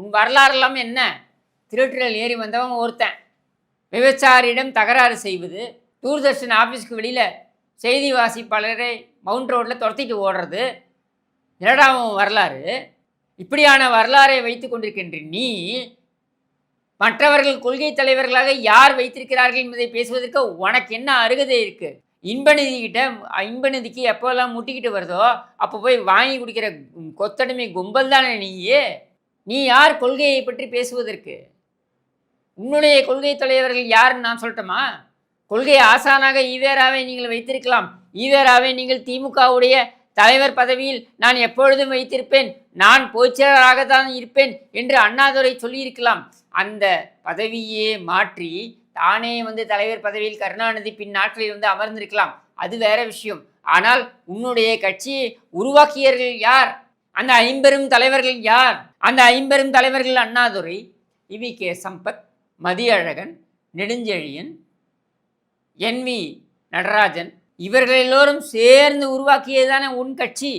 உன் வரலாறுலாம் என்ன? திருட்டுறல் ஏறி வந்தவன் ஒருத்தன். விபச்சாரியிடம் தகராறு செய்வது, தூர்தர்ஷன் ஆஃபீஸ்க்கு வெளியில் செய்தி வாசிப்பாளரை மவுண்ட் ரோட்டில் துரத்திட்டு ஓடுறது, என்னடா உன் வரலாறு? இப்படியான வரலாறை வைத்து கொண்டிருக்கின்ற நீ, மற்றவர்கள் கொள்கை தலைவர்களாக யார் வைத்திருக்கிறார்கள் என்பதை பேசுவதற்கு உனக்கு என்ன அருகதை இருக்குது? இன்பநிதிக்கு எப்போல்லாம் முட்டிக்கிட்டு வருதோ அப்போ போய் வாங்கி குடிக்கிற கொத்தடிமை கும்பல் தானே நீயே. நீ யார் கொள்கையை பற்றி பேசுவதற்கு? உன்னுடைய கொள்கை தலைவர்கள் யாருன்னு நான் சொல்லட்டுமா? கொள்கை ஆசானாக ஈவேராவை நீங்கள் வைத்திருக்கலாம். ஈவேராவை நீங்கள் திமுகவுடைய தலைவர் பதவியில் நான் எப்பொழுதும் வைத்திருப்பேன், நான் பொதுச்செயலாளராகத்தான் இருப்பேன் என்று அண்ணாதுரை சொல்லியிருக்கலாம். அந்த பதவியே மாற்றி தானே தலைவர் பதவியில் கருணாநிதி பின் நாட்களில் அமர்ந்திருக்கலாம். அது வேற விஷயம். ஆனால் உன்னுடைய கட்சியை உருவாக்கியவர்கள் யார்? அந்த 50 தலைவர்கள் யார்? அந்த 50 தலைவர்கள் அண்ணாதுரை, இவி.கே. சம்பத், மதியழகன், நெடுஞ்செழியன், NV. நடராஜன், இவர்கள் எல்லோரும் சேர்ந்து உருவாக்கியதுதானே உன் கட்சி.